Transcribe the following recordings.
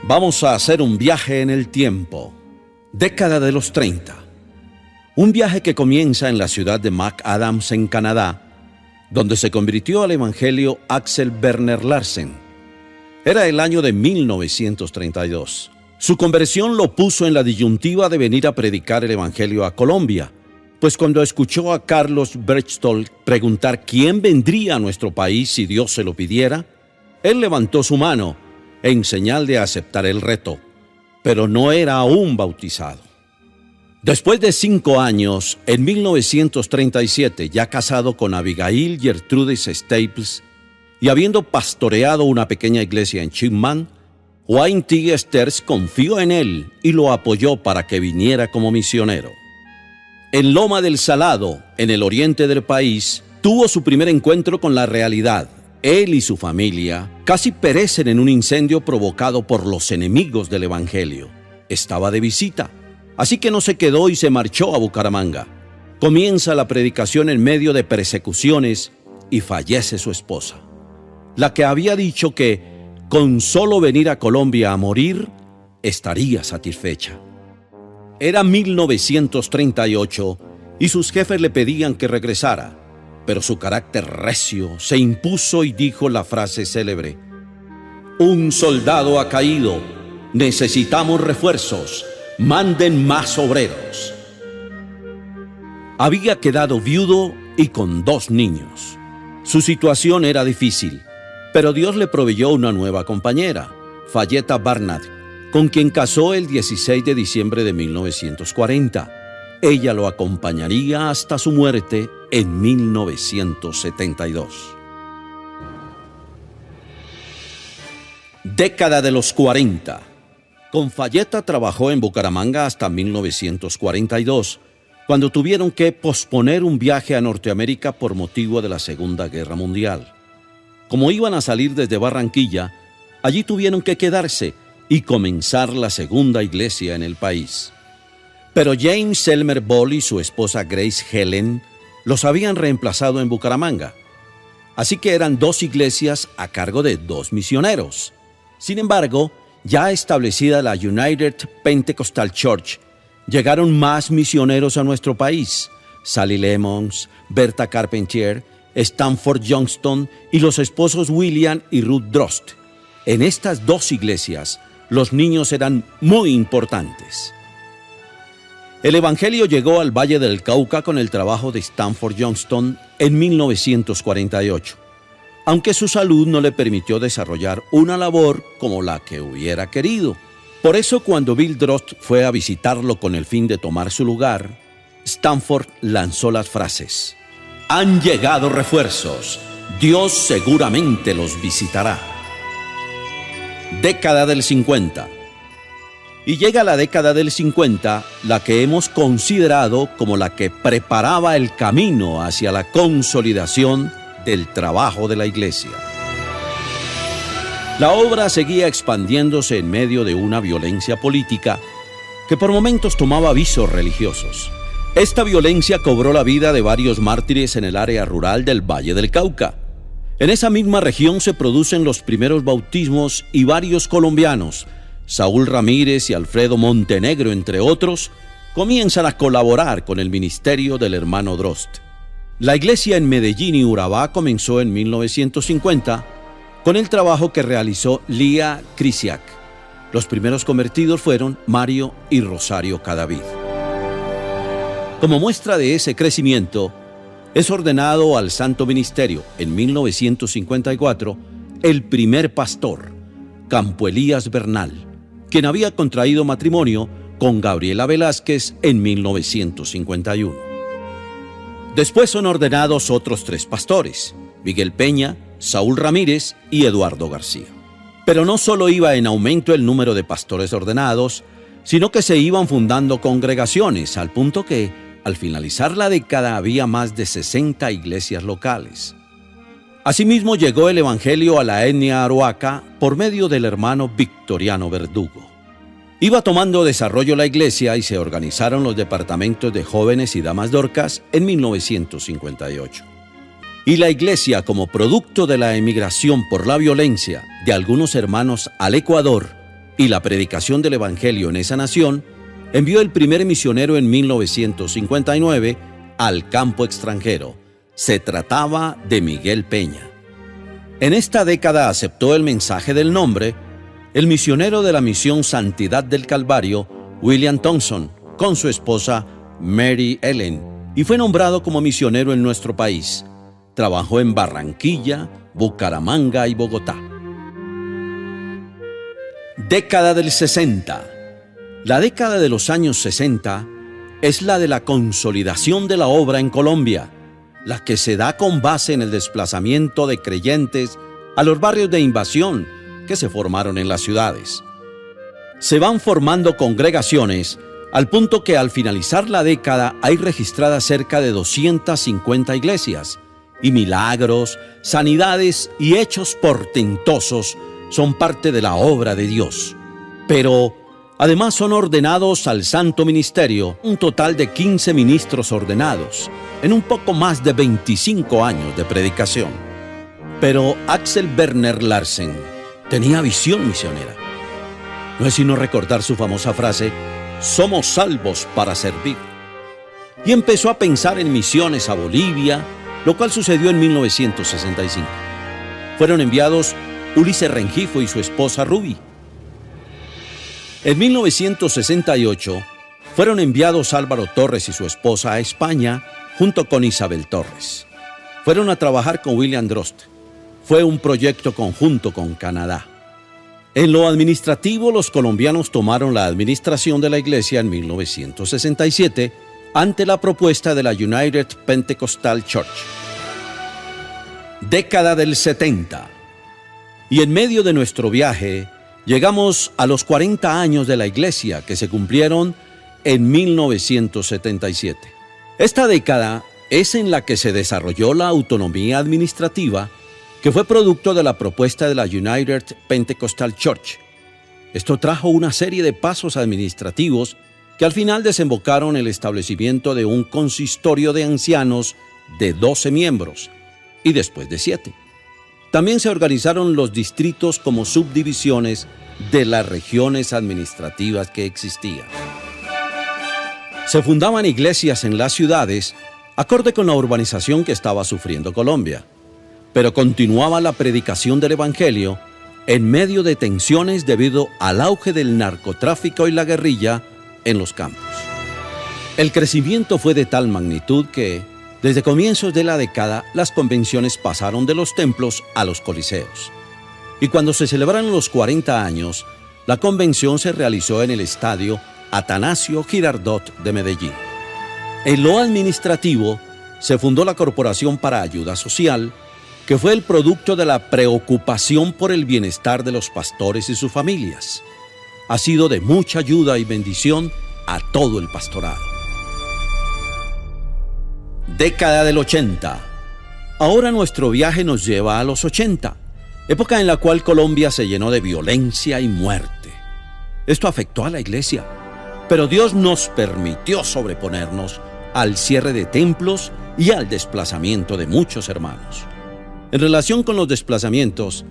Vamos a hacer un viaje en el tiempo. Década de los 30. Un viaje que comienza en la ciudad de McAdams, en Canadá, donde se convirtió al evangelio Axel Werner Larsen. Era el año de 1932. Su conversión lo puso en la disyuntiva de venir a predicar el evangelio a Colombia, pues cuando escuchó a Carlos Berchtold preguntar quién vendría a nuestro país si Dios se lo pidiera, él levantó su mano en señal de aceptar el reto, pero no era aún bautizado. Después de 5 años, en 1937, ya casado con Abigail Gertrudis Staples y habiendo pastoreado una pequeña iglesia en Chipman, Wayne T. Sters confió en él y lo apoyó para que viniera como misionero. En Loma del Salado, en el oriente del país, tuvo su primer encuentro con la realidad. Él y su familia casi perecen en un incendio provocado por los enemigos del evangelio. Estaba de visita, así que no se quedó y se marchó a Bucaramanga. Comienza la predicación en medio de persecuciones y fallece su esposa, la que había dicho que con solo venir a Colombia a morir estaría satisfecha. Era 1938 y sus jefes le pedían que regresara, pero su carácter recio se impuso y dijo la frase célebre: «Un soldado ha caído, necesitamos refuerzos, manden más obreros». Había quedado viudo y con 2 niños. Su situación era difícil, pero Dios le proveyó una nueva compañera, Fayeta Barnard, con quien casó el 16 de diciembre de 1940. Ella lo acompañaría hasta su muerte en 1972. Década de los 40. Con Fayeta trabajó en Bucaramanga hasta 1942, cuando tuvieron que posponer un viaje a Norteamérica por motivo de la Segunda Guerra Mundial. Como iban a salir desde Barranquilla, allí tuvieron que quedarse y comenzar la segunda iglesia en el país. Pero James Elmer Ball y su esposa Grace Helen los habían reemplazado en Bucaramanga. Así que eran 2 iglesias a cargo de 2 misioneros. Sin embargo, ya establecida la United Pentecostal Church, llegaron más misioneros a nuestro país: Sally Lemons, Berta Carpentier, Stanford Johnston y los esposos William y Ruth Drost. En estas 2 iglesias, los niños eran muy importantes. El evangelio llegó al Valle del Cauca con el trabajo de Stanford Johnston en 1948, aunque su salud no le permitió desarrollar una labor como la que hubiera querido. Por eso, cuando Bill Drost fue a visitarlo con el fin de tomar su lugar, Stanford lanzó las frases: «Han llegado refuerzos, Dios seguramente los visitará». Década del 50. Y llega la década del 50, la que hemos considerado como la que preparaba el camino hacia la consolidación del trabajo de la iglesia. La obra seguía expandiéndose en medio de una violencia política que por momentos tomaba visos religiosos. Esta violencia cobró la vida de varios mártires en el área rural del Valle del Cauca. En esa misma región se producen los primeros bautismos y varios colombianos, Saúl Ramírez y Alfredo Montenegro, entre otros, comienzan a colaborar con el ministerio del hermano Drost. La iglesia en Medellín y Urabá comenzó en 1950 con el trabajo que realizó Lía Krisiak. Los primeros convertidos fueron Mario y Rosario Cadavid. Como muestra de ese crecimiento, es ordenado al Santo Ministerio en 1954 el primer pastor, Campo Elías Bernal, quien había contraído matrimonio con Gabriela Velázquez en 1951. Después son ordenados otros 3 pastores, Miguel Peña, Saúl Ramírez y Eduardo García. Pero no solo iba en aumento el número de pastores ordenados, sino que se iban fundando congregaciones, al punto que, al finalizar la década, había más de 60 iglesias locales. Asimismo, llegó el evangelio a la etnia arhuaca por medio del hermano Victoriano Verdugo. Iba tomando desarrollo la iglesia y se organizaron los departamentos de jóvenes y damas dorcas en 1958. Y la iglesia, como producto de la emigración por la violencia de algunos hermanos al Ecuador, y la predicación del Evangelio en esa nación, envió el primer misionero en 1959 al campo extranjero. Se trataba de Miguel Peña. En esta década aceptó el mensaje del nombre el misionero de la misión Santidad del Calvario, William Thompson, con su esposa Mary Ellen, y fue nombrado como misionero en nuestro país. Trabajó en Barranquilla, Bucaramanga y Bogotá. Década del 60. La década de los años 60 es la de la consolidación de la obra en Colombia, la que se da con base en el desplazamiento de creyentes a los barrios de invasión que se formaron en las ciudades. Se van formando congregaciones al punto que al finalizar la década hay registradas cerca de 250 iglesias, y milagros, sanidades y hechos portentosos son parte de la obra de Dios. Pero además son ordenados al santo ministerio un total de 15 ministros ordenados en un poco más de 25 años de predicación. Pero Axel Werner Larsen tenía visión misionera. No es sino recordar su famosa frase: somos salvos para servir. Y empezó a pensar en misiones a Bolivia, lo cual sucedió en 1965. Fueron enviados Ulises Rengifo y su esposa Ruby. En 1968 fueron enviados Álvaro Torres y su esposa a España junto con Isabel Torres. Fueron a trabajar con William Drost. Fue un proyecto conjunto con Canadá. En lo administrativo, los colombianos tomaron la administración de la iglesia en 1967 ante la propuesta de la United Pentecostal Church. Década del 70. Y en medio de nuestro viaje, llegamos a los 40 años de la iglesia que se cumplieron en 1977. Esta década es en la que se desarrolló la autonomía administrativa que fue producto de la propuesta de la United Pentecostal Church. Esto trajo una serie de pasos administrativos que al final desembocaron en el establecimiento de un consistorio de ancianos de 12 miembros y después de 7. También se organizaron los distritos como subdivisiones de las regiones administrativas que existían. Se fundaban iglesias en las ciudades acorde con la urbanización que estaba sufriendo Colombia, pero continuaba la predicación del Evangelio en medio de tensiones debido al auge del narcotráfico y la guerrilla en los campos. El crecimiento fue de tal magnitud que, desde comienzos de la década, las convenciones pasaron de los templos a los coliseos. Y cuando se celebraron los 40 años, la convención se realizó en el estadio Atanasio Girardot de Medellín. En lo administrativo, se fundó la Corporación para Ayuda Social, que fue el producto de la preocupación por el bienestar de los pastores y sus familias. Ha sido de mucha ayuda y bendición a todo el pastorado. Década del 80. Ahora nuestro viaje nos lleva a los 80, época en la cual Colombia se llenó de violencia y muerte. Esto afectó a la iglesia, pero Dios nos permitió sobreponernos al cierre de templos y al desplazamiento de muchos hermanos. En relación con los desplazamientos,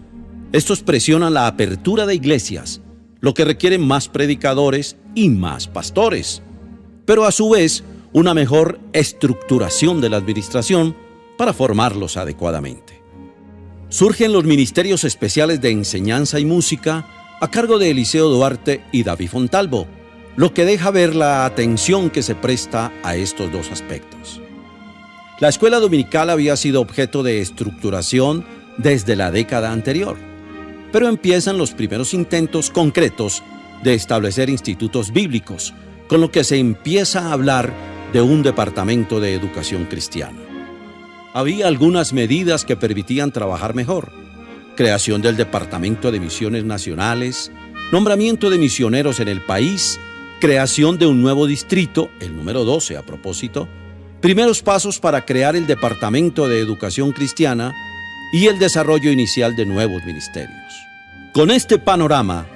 estos presionan la apertura de iglesias, lo que requiere más predicadores y más pastores, pero a su vez una mejor estructuración de la administración para formarlos adecuadamente. Surgen los ministerios especiales de enseñanza y música a cargo de Eliseo Duarte y David Fontalvo, lo que deja ver la atención que se presta a estos dos aspectos. La escuela dominical había sido objeto de estructuración desde la década anterior, pero empiezan los primeros intentos concretos de establecer institutos bíblicos, con lo que se empieza a hablar de un departamento de educación cristiana. Había algunas medidas que permitían trabajar mejor: creación del Departamento de Misiones Nacionales, nombramiento de misioneros en el país, creación de un nuevo distrito, el número 12 a propósito, primeros pasos para crear el Departamento de Educación Cristiana y el desarrollo inicial de nuevos ministerios. Con este panorama,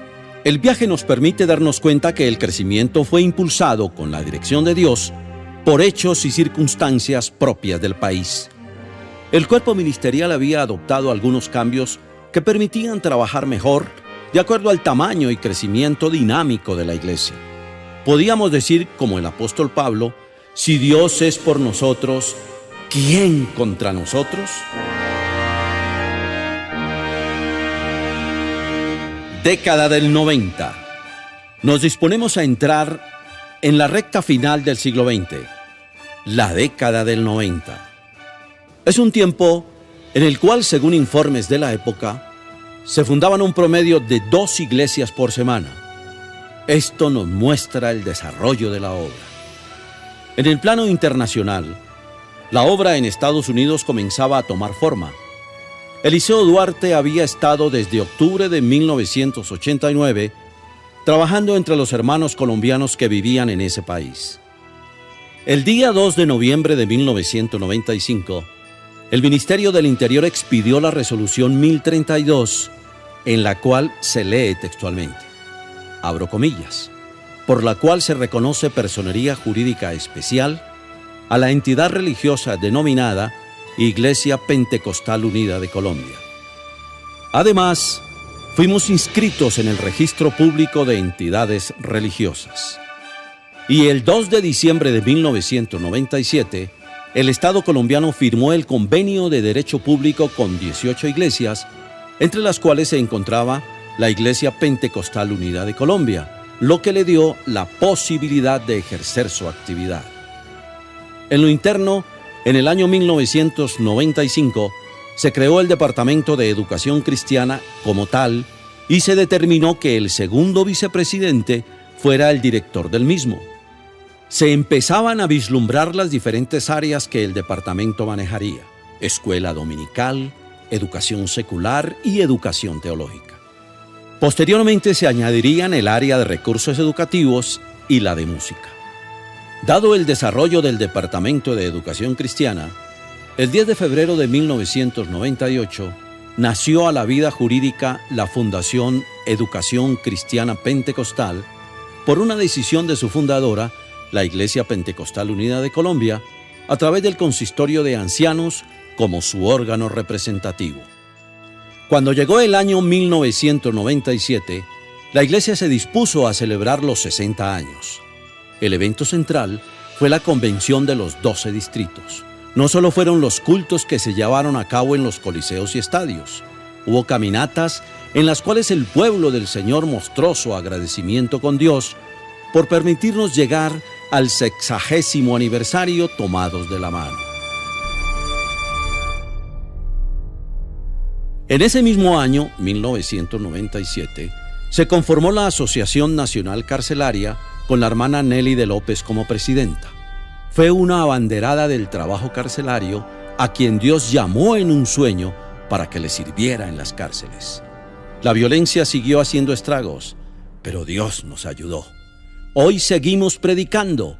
el viaje nos permite darnos cuenta que el crecimiento fue impulsado con la dirección de Dios por hechos y circunstancias propias del país. El cuerpo ministerial había adoptado algunos cambios que permitían trabajar mejor de acuerdo al tamaño y crecimiento dinámico de la iglesia. Podíamos decir, como el apóstol Pablo, si Dios es por nosotros, ¿quién contra nosotros? Década del 90. Nos disponemos a entrar en la recta final del siglo XX, la década del 90. Es un tiempo en el cual, según informes de la época, se fundaban un promedio de 2 iglesias por semana. Esto nos muestra el desarrollo de la obra. En el plano internacional, la obra en Estados Unidos comenzaba a tomar forma. Eliseo Duarte había estado desde octubre de 1989 trabajando entre los hermanos colombianos que vivían en ese país. El día 2 de noviembre de 1995, el Ministerio del Interior expidió la resolución 1032, en la cual se lee textualmente, abro comillas, por la cual se reconoce personería jurídica especial a la entidad religiosa denominada Iglesia Pentecostal Unida de Colombia. Además, fuimos inscritos en el Registro Público de Entidades Religiosas. Y el 2 de diciembre de 1997, el Estado colombiano firmó el convenio de derecho público con 18 iglesias, entre las cuales se encontraba la Iglesia Pentecostal Unida de Colombia, lo que le dio la posibilidad de ejercer su actividad. En lo interno, en el año 1995, se creó el Departamento de Educación Cristiana como tal y se determinó que el segundo vicepresidente fuera el director del mismo. Se empezaban a vislumbrar las diferentes áreas que el departamento manejaría: escuela dominical, educación secular y educación teológica. Posteriormente se añadirían el área de recursos educativos y la de música. Dado el desarrollo del Departamento de Educación Cristiana, el 10 de febrero de 1998 nació a la vida jurídica la Fundación Educación Cristiana Pentecostal por una decisión de su fundadora, la Iglesia Pentecostal Unida de Colombia, a través del Consistorio de Ancianos como su órgano representativo. Cuando llegó el año 1997, la iglesia se dispuso a celebrar los 60 años. El evento central fue la convención de los 12 distritos. No solo fueron los cultos que se llevaron a cabo en los coliseos y estadios, hubo caminatas en las cuales el pueblo del Señor mostró su agradecimiento con Dios por permitirnos llegar al 60º aniversario tomados de la mano. En ese mismo año, 1997, se conformó la Asociación Nacional Carcelaria con la hermana Nelly de López como presidenta. Fue una abanderada del trabajo carcelario a quien Dios llamó en un sueño para que le sirviera en las cárceles. La violencia siguió haciendo estragos, pero Dios nos ayudó. Hoy seguimos predicando